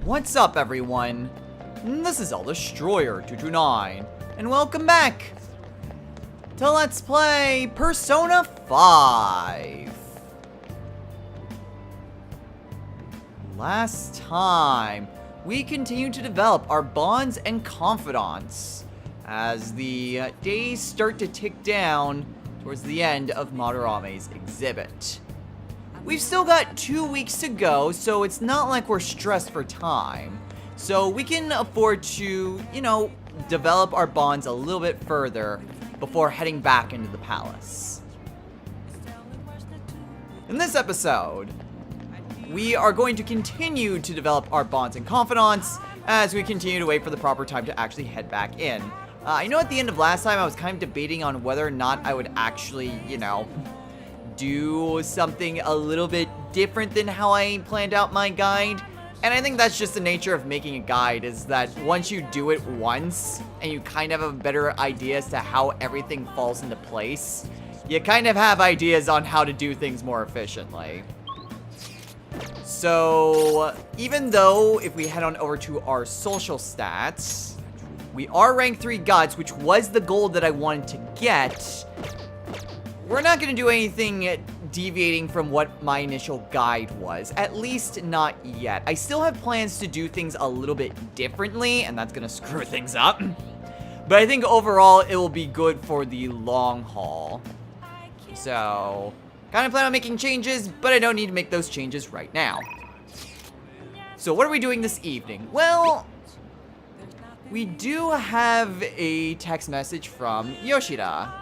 What's up, everyone? This is ElDestroyer229, and welcome back to Let's Play Persona 5. Last time, we continued to develop our bonds and confidants as the days start to tick down towards the end of Madarame's exhibit. We've still got 2 weeks to go, so it's not like we're stressed for time. So we can afford to, develop our bonds a little bit further before heading back into the palace. In this episode, we are going to continue to develop our bonds and confidants as we continue to wait for the proper time to actually head back in. I know at the end of last time I was kind of debating on whether or not I would actually, do something a little bit different than how I planned out my guide. And I think that's just the nature of making a guide, is that once you do it once and you kind of have a better idea as to how everything falls into place, you kind of have ideas on how to do things more efficiently. So even though if we head on over to our social stats, we are rank 3 gods, which was the goal that I wanted to get, we're not going to do anything deviating from what my initial guide was. At least not yet. I still have plans to do things a little bit differently, and that's going to screw things up. But I think overall it will be good for the long haul. So, kind of plan on making changes, but I don't need to make those changes right now. So what are we doing this evening? Well, we do have a text message from Yoshida.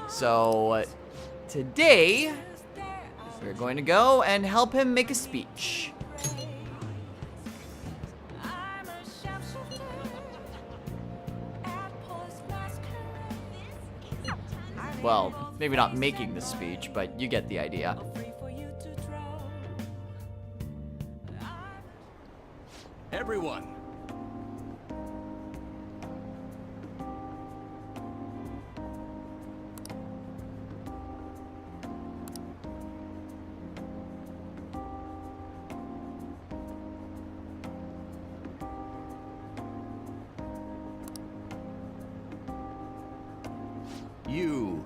So, today, we're going to go and help him make a speech. Well, maybe not making the speech, but you get the idea. Everyone. You.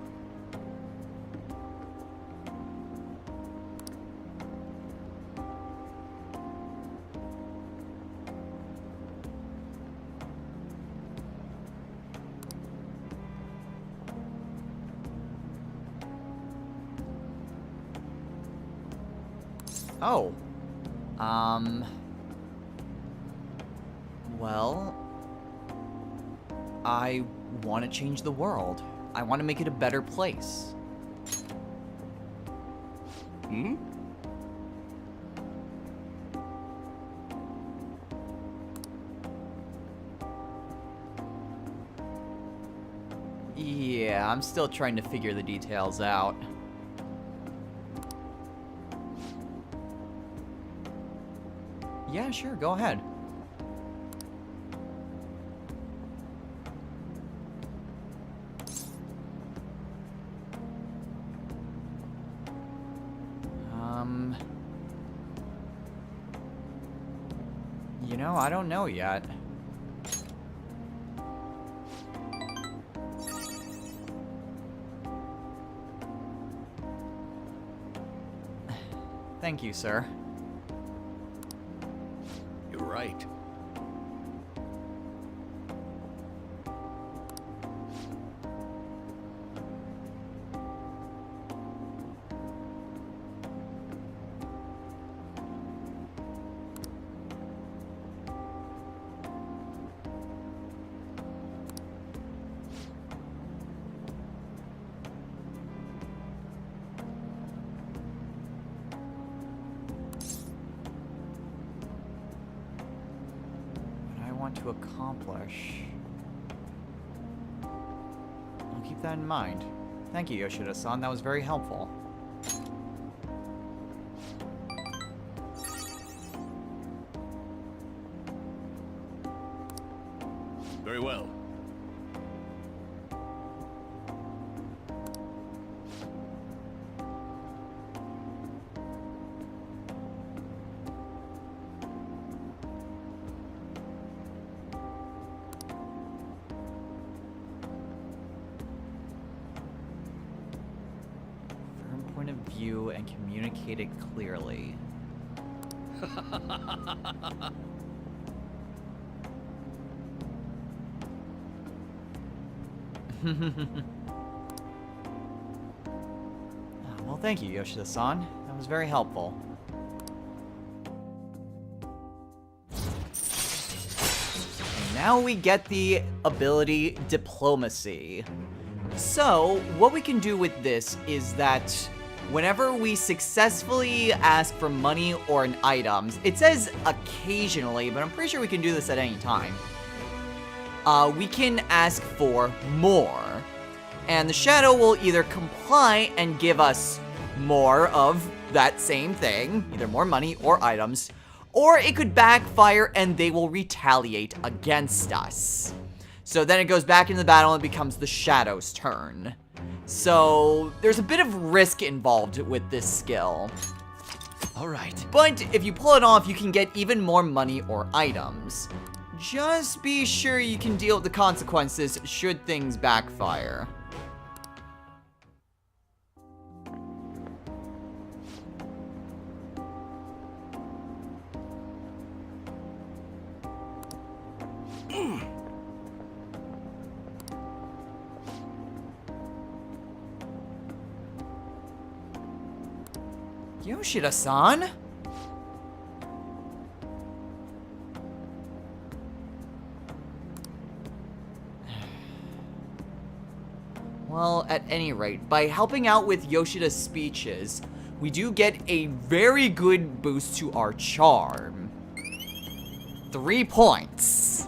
Oh. Well, I want to change the world. I want to make it a better place. Hmm? Yeah, I'm still trying to figure the details out. Yeah, sure, go ahead. I don't know yet. Thank you, sir. You're right. To accomplish. I'll keep that in mind. Thank you, Yoshida-san. That was very helpful. Very well. you and communicate it clearly. Well, thank you, Yoshida-san. That was very helpful. And now we get the ability Diplomacy. So, what we can do with this is that whenever we successfully ask for money or an item, it says occasionally, but I'm pretty sure we can do this at any time. We can ask for more. And the shadow will either comply and give us more of that same thing, either more money or items, or it could backfire and they will retaliate against us. So then it goes back into the battle and it becomes the shadow's turn. So there's a bit of risk involved with this skill. All right. But if you pull it off, you can get even more money or items. Just be sure you can deal with the consequences should things backfire. Yoshida-san? Well, at any rate, by helping out with Yoshida's speeches, we do get a very good boost to our charm. 3 points.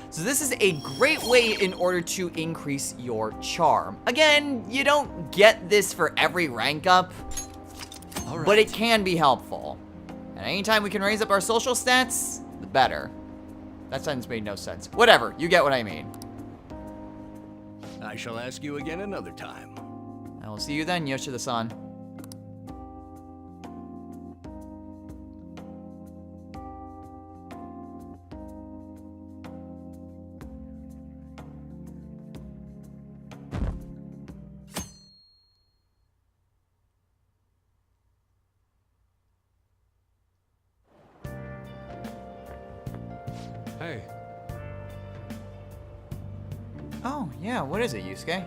So this is a great way in order to increase your charm. Again, you don't get this for every rank up, but it can be helpful. And anytime we can raise up our social stats, the better. That sentence made no sense. Whatever, you get what I mean. I shall ask you again another time. I will see you then, Yoshida-san. Hey, Oh, yeah, what is it, Yusuke?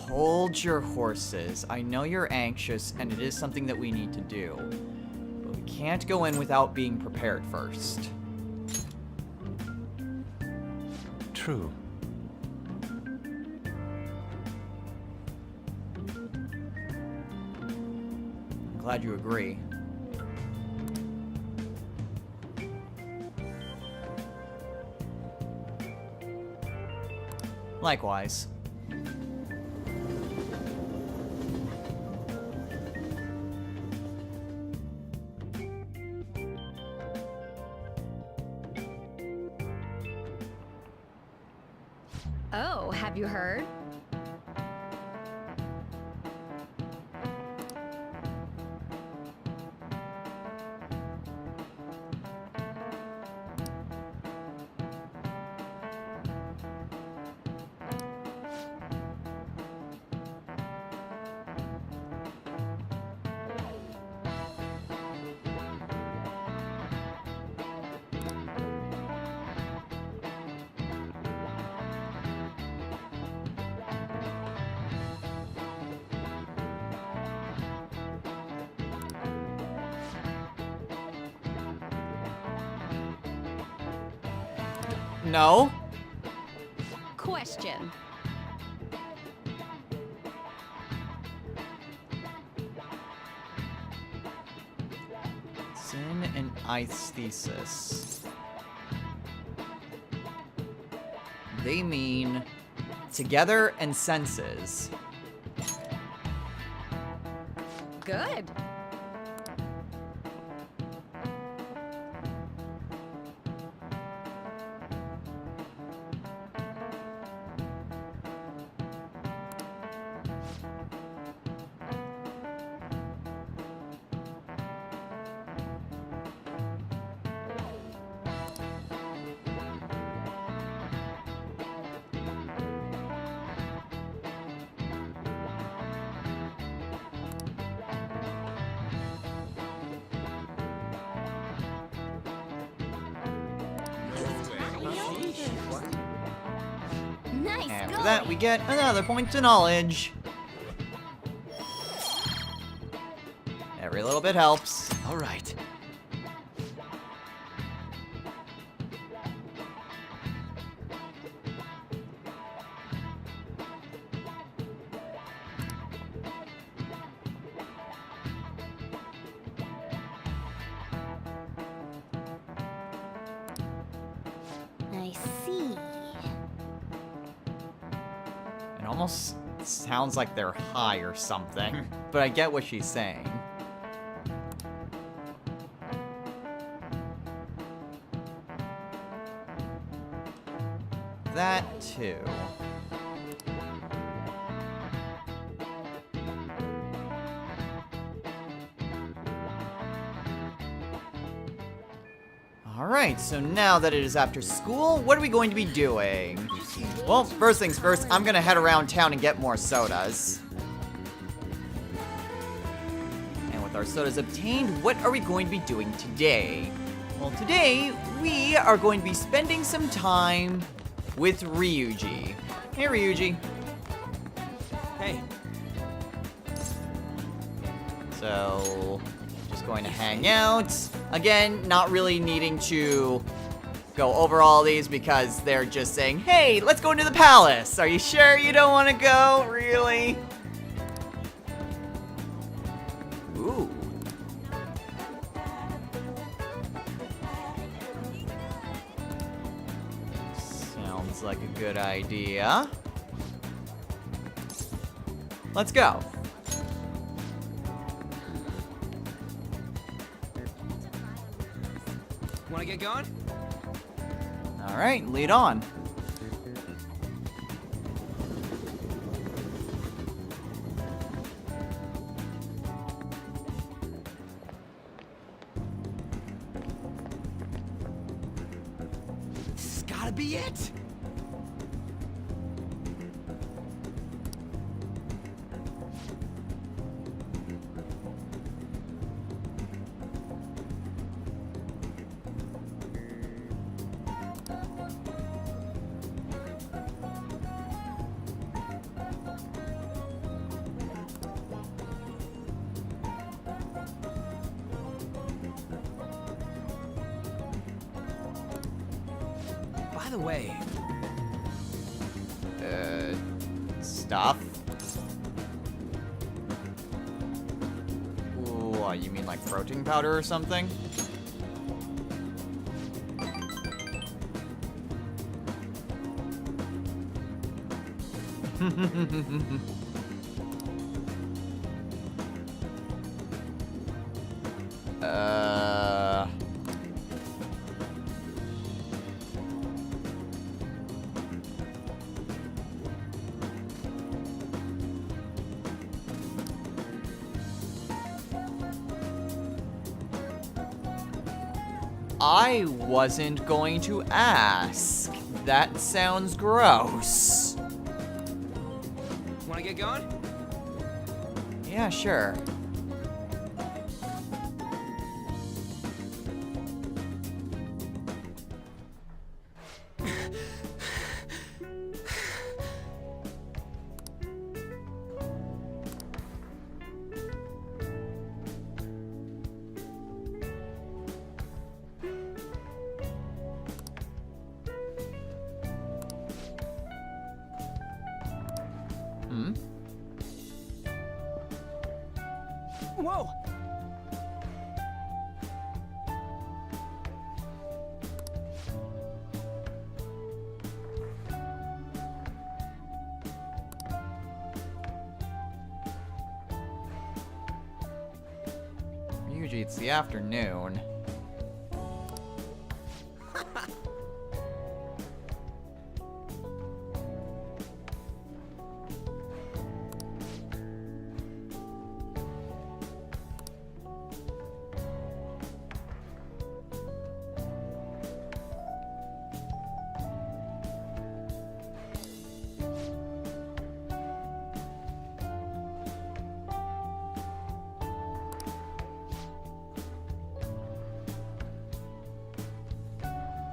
Hold your horses. I know you're anxious, and it is something that we need to do. But we can't go in without being prepared first. true. I'm glad you agree. Likewise. Oh, have you heard? No? Question. Sin and aesthesis. They mean together and senses. Good. that, we get another point to knowledge. Every little bit helps. All right. I see. It almost sounds like they're high or something, but I get what she's saying. That too. Alright, so now that it is after school, what are we going to be doing? Well, first things first, I'm gonna head around town and get more sodas. And with our sodas obtained, what are we going to be doing today? Well, today, we are going to be spending some time with Ryuji. Hey, Ryuji. Hey. So, just going to hang out. Again, not really needing to go over all these because they're just saying, hey, let's go into the palace. Are you sure you don't want to go? Really? Ooh. Sounds like a good idea. Let's go. Wanna get going? All right, lead on. This has gotta be it. By the way, Stuff. Ooh, what, you mean like protein powder or something? uh... I wasn't going to ask. That sounds gross. wanna get going? Yeah, sure. Hmm? Whoa! Usually it's the afternoon.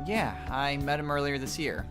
Yeah, I met him earlier this year.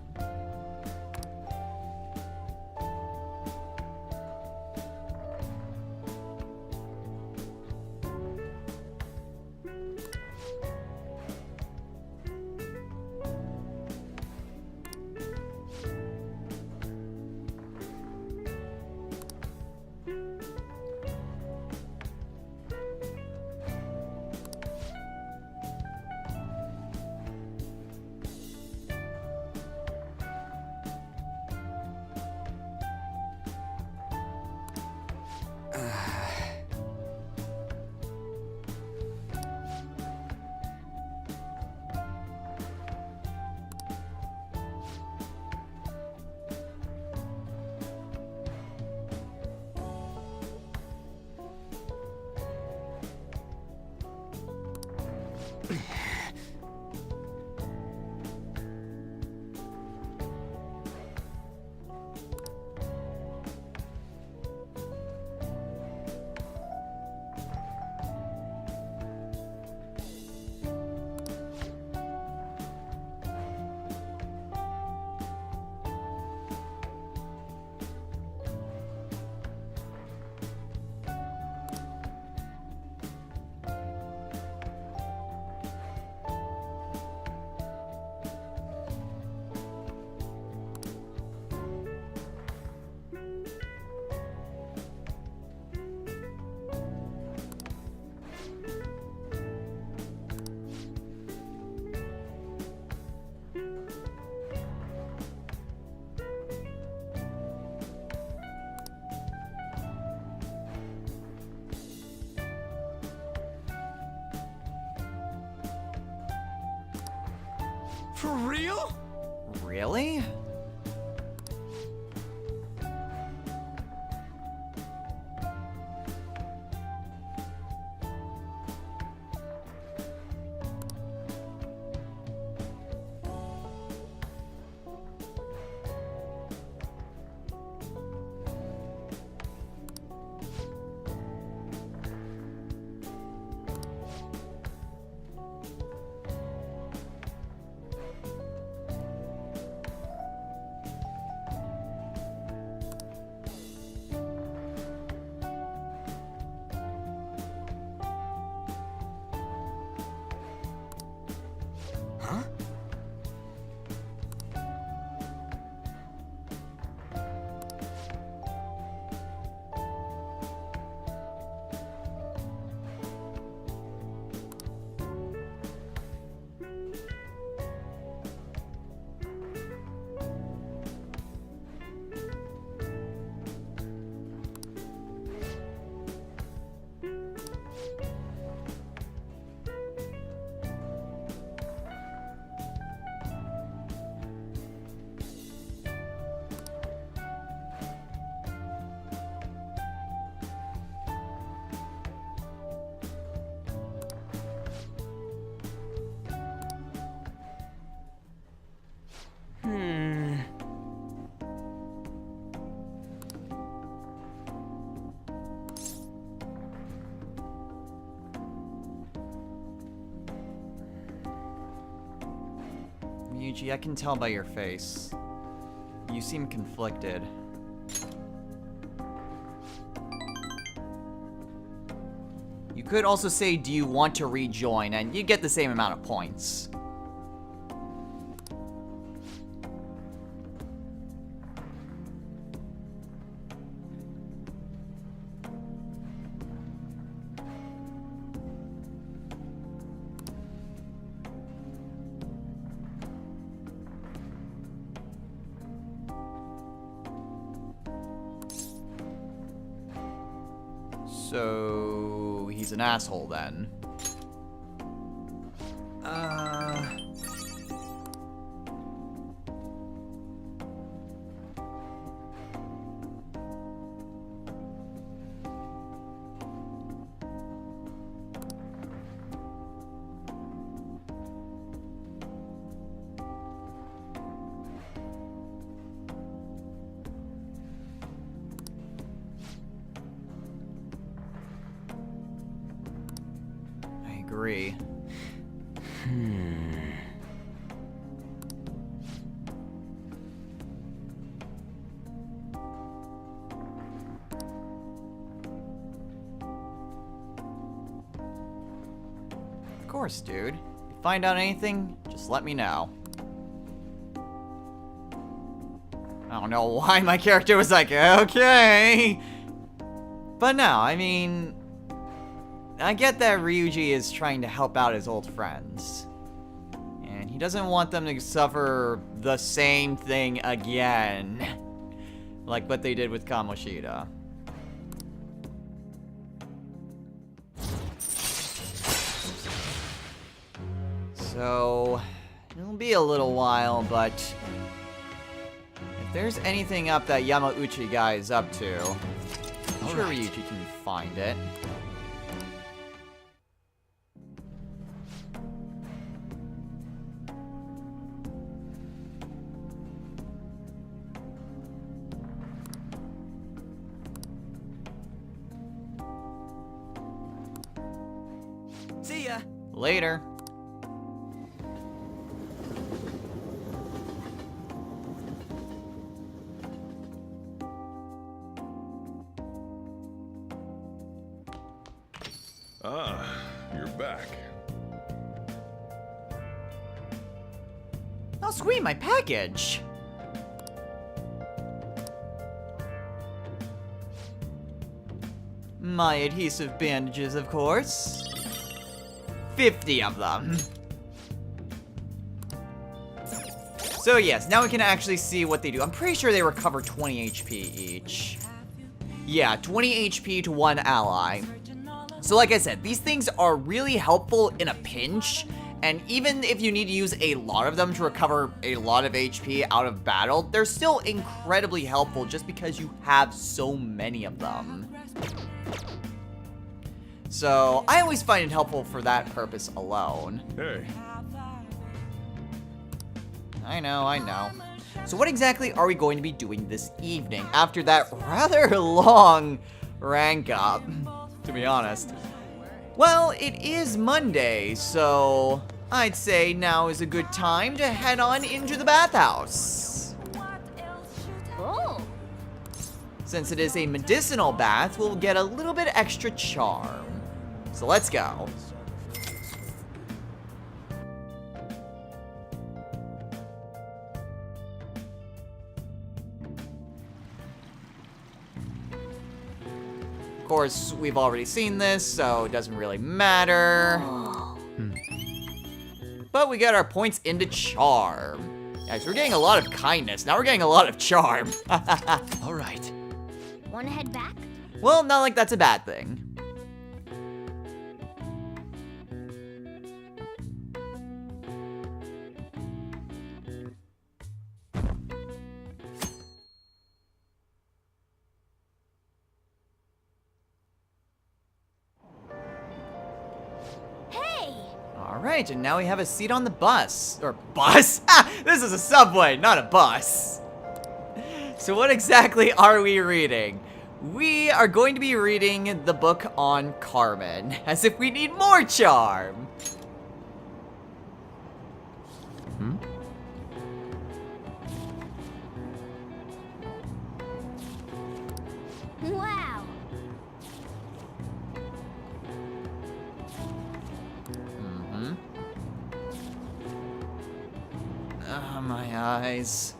For real? Really? Huh? Ryuji, I can tell by your face. You seem conflicted. You could also say, do you want to rejoin? And you get the same amount of points. So he's an asshole then. I agree. Of course, dude. If you find out anything, just let me know. I don't know why my character was like, okay. But no, I mean, I get that Ryuji is trying to help out his old friends. And he doesn't want them to suffer the same thing again. Like what they did with Kamoshida. So, it'll be a little while, but if there's anything up that Yamauchi guy is up to, I'm sure Ryuji can find it. Later. Ah, you're back. Oh, sweet, my package. My adhesive bandages, of course. 50 of them. So yes, now we can actually see what they do. I'm pretty sure they recover 20 HP each. Yeah, 20 HP to one ally. So like I said, these things are really helpful in a pinch, and even if you need to use a lot of them to recover a lot of HP out of battle, they're still incredibly helpful just because you have so many of them. So I always find it helpful for that purpose alone. Hey, I know. So what exactly are we going to be doing this evening after that rather long rank up, to be honest? Well, it is Monday, so I'd say now is a good time to head on into the bathhouse. Oh, Since it is a medicinal bath, we'll get a little bit extra charm. So let's go. Of course, we've already seen this, so it doesn't really matter. But we got our points into charm. Guys, we're getting a lot of kindness. Now we're getting a lot of charm. All right. wanna head back? Well, not like that's a bad thing. Hey! Alright, and now we have a seat on the bus. Or bus? Ah, this is a subway, not a bus. So what exactly are we reading? We are going to be reading the book on Carmen, as if we need more charm. Wow! My eyes.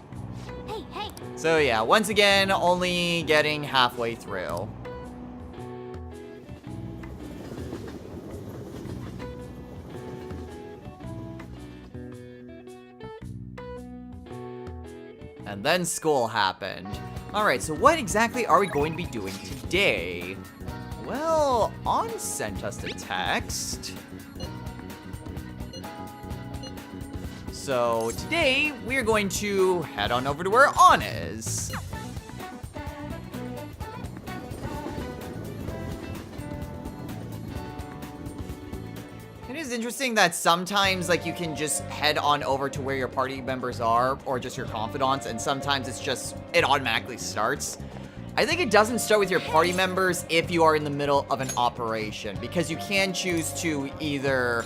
Hey, hey! So yeah, once again, only getting halfway through. And then school happened. Alright, so what exactly are we going to be doing today? Well, On sent us the text. So today, we're going to head on over to where On is. It is interesting that sometimes, like, you can just head on over to where your party members are, or just your confidants, and sometimes it's just, it automatically starts. I think it doesn't start with your party members if you are in the middle of an operation, because you can choose to either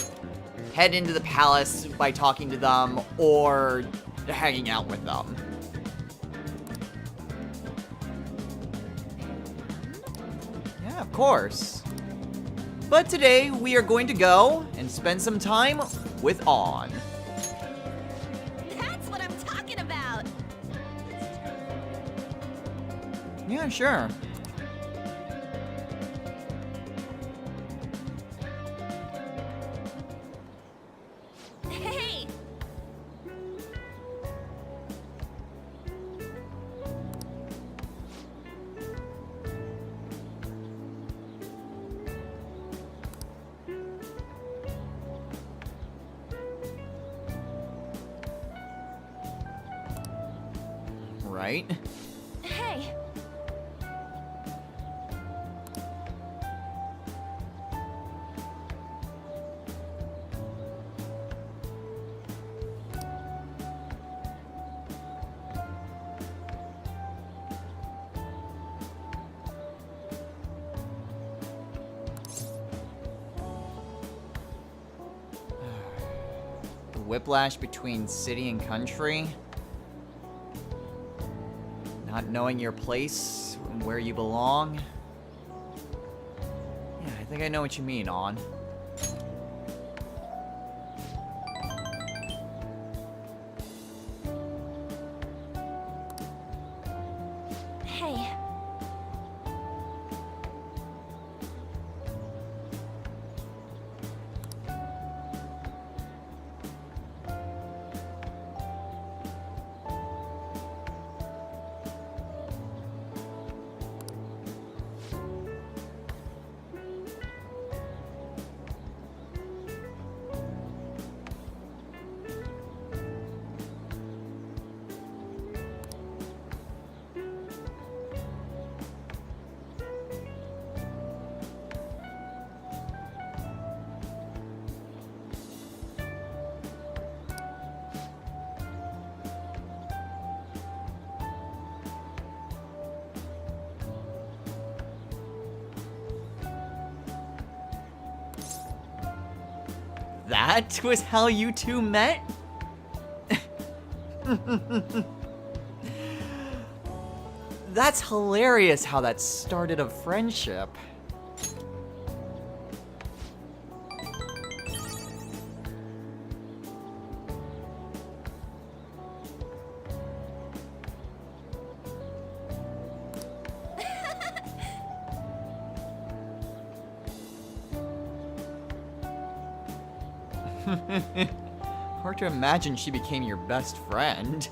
head into the palace by talking to them, or hanging out with them. Yeah, of course. But today, we are going to go and spend some time with On. That's what I'm talking about! Yeah, sure. Hey! Right? Hey! whiplash between city and country. Not knowing your place and where you belong. Yeah, I think I know what you mean, On. Hey. That was how you two met? That's hilarious how that started a friendship. Hard to imagine she became your best friend.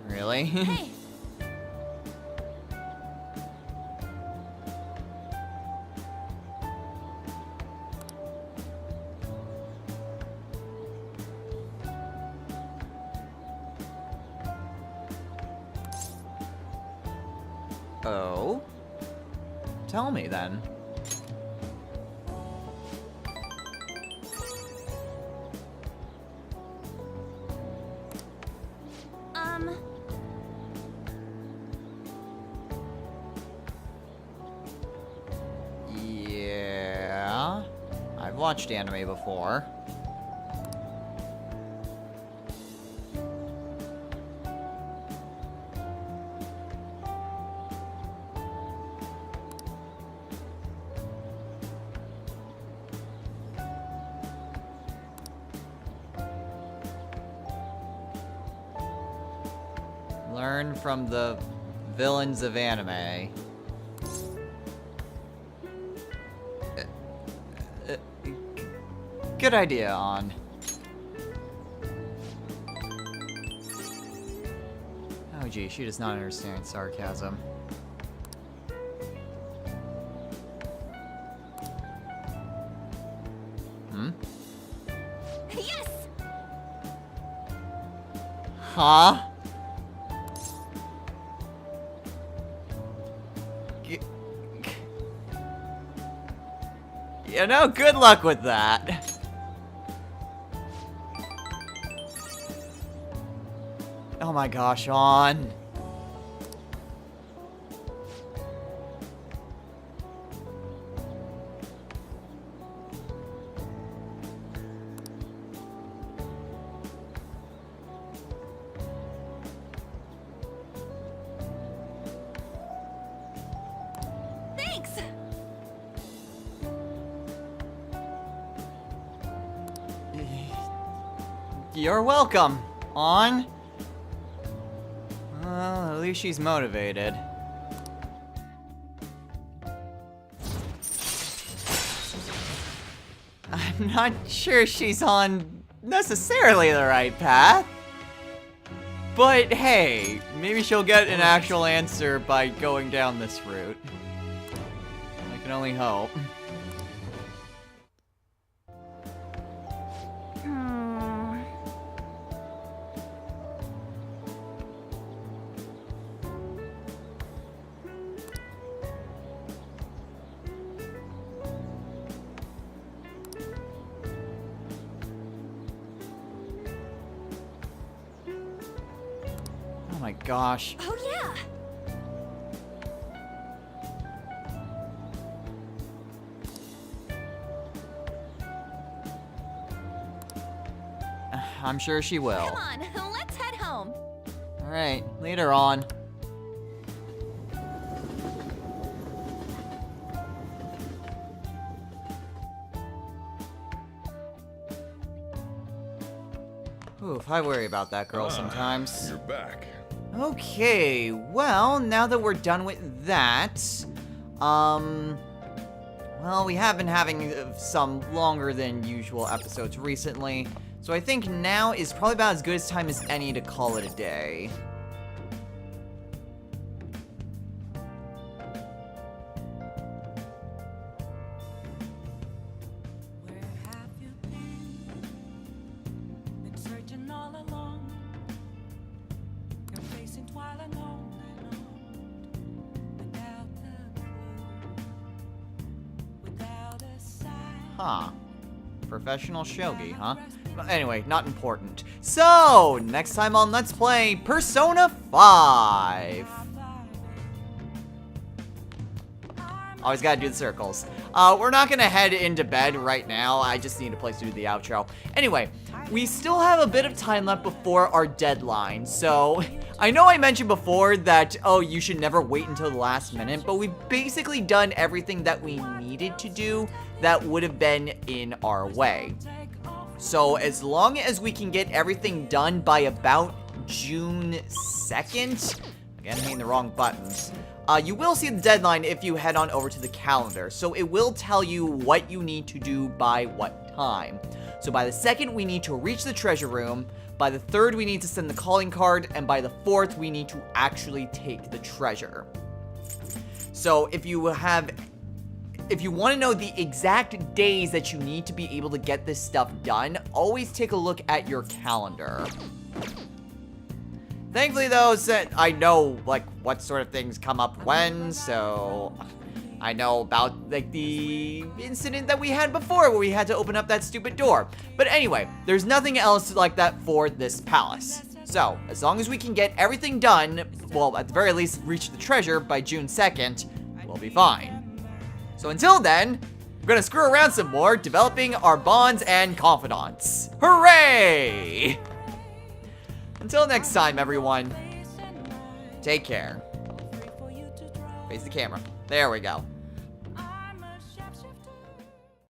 Really? Hey. Oh? Tell me then. Yeah. I've watched anime before. Learn from the villains of anime. Good idea, On. Oh gee, she does not understand sarcasm. Hmm? Yes. Huh? You know, good luck with that. Oh my gosh, On. Thanks. You're welcome, On. Well, at least she's motivated. I'm not sure she's on necessarily the right path. But hey, maybe she'll get an actual answer by going down this route. I can only hope. gosh. Oh, yeah. I'm sure she will. Come on, let's head home. Alright, later on. Oof, I worry about that girl sometimes. You're back. Okay, well, now that we're done with that, well, we have been having some longer than usual episodes recently, so I think now is probably about as good a time as any to call it a day. Where have you been? Been searching all along. You're facing twilight on and on. Without a clue. Without a sign. Huh. Professional shogi, huh? But anyway, not important. So, next time on Let's Play Persona 5. Always gotta do the circles. We're not gonna head into bed right now. I just need a place to do the outro. Anyway, we still have a bit of time left before our deadline. So, I know I mentioned before that, oh, you should never wait until the last minute, but we've basically done everything that we needed to do that would have been in our way. So, as long as we can get everything done by about June 2nd, again, hitting the wrong buttons, you will see the deadline if you head on over to the calendar. So it will tell you what you need to do by what time. So by the 2nd, we need to reach the treasure room. By the 3rd, we need to send the calling card. And by the 4th, we need to actually take the treasure. So if you want to know the exact days that you need to be able to get this stuff done, always take a look at your calendar. Thankfully, though, I know, like, what sort of things come up when, so I know about, like, the incident that we had before where we had to open up that stupid door. But anyway, there's nothing else like that for this palace. So, as long as we can get everything done, well, at the very least, reach the treasure by June 2nd, we'll be fine. So until then, we're gonna screw around some more, developing our bonds and confidants. Hooray! Until next time, everyone, take care. Face the camera. There we go.